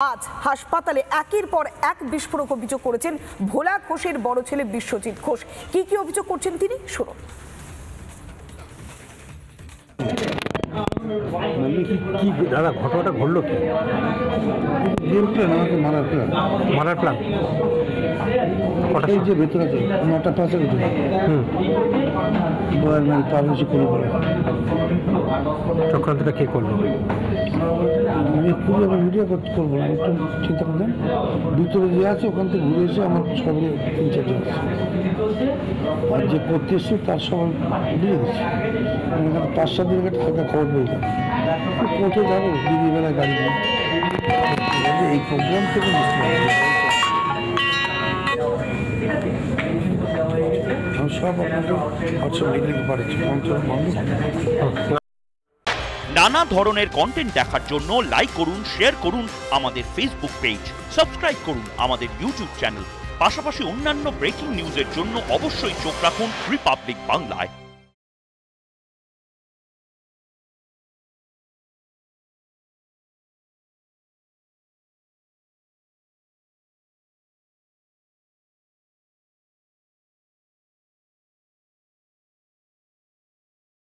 আজ হাসপাতালে একের পর এক বিস্ফোরক অভিযোগ করেছেন ভোলা ঘোষের বড় ছেলে বিশ্বজিৎ ঘোষ। কি কি অভিযোগ করছেন তিনি শুনুন। দাদা ঘটনাটা ঘটলো কি? মারার প্ল্যান এই যে ভেতরে আছে 9টা 5-এর ভিতরে পারমিশন করে বলে চক্রান্তটা কে করলো? আমি খুবই আমি ভিডিও করবো না, একটু চিন্তা করলেন ভিতরে যে আছে ওখান থেকে ঘুরে এসে আমার সবাই ইনচার্জ আছে আর যে করতে এসছে তার সবাই দিয়ে গেছে। আমি এখানে 5-7 দিন একটা হালকা খবর পেয়েছিলাম, কোর্টে যাবো দিদি বেলায় গাড়ি নিয়ে এই প্রোগ্রাম থেকে বুঝতে পারছি সব আপনাকে হোয়াটসঅ্যাপ লিখে পাঠাচ্ছি। নানা ধরনের কন্টেন্ট দেখার জন্য লাইক করুন, শেয়ার করুন আমাদের ফেসবুক পেজ, সাবস্ক্রাইব করুন আমাদের ইউটিউব চ্যানেল। পাশাপাশি অন্যান্য ব্রেকিং নিউজের জন্য অবশ্যই চোখ রাখুন রিপাবলিক বাংলায়।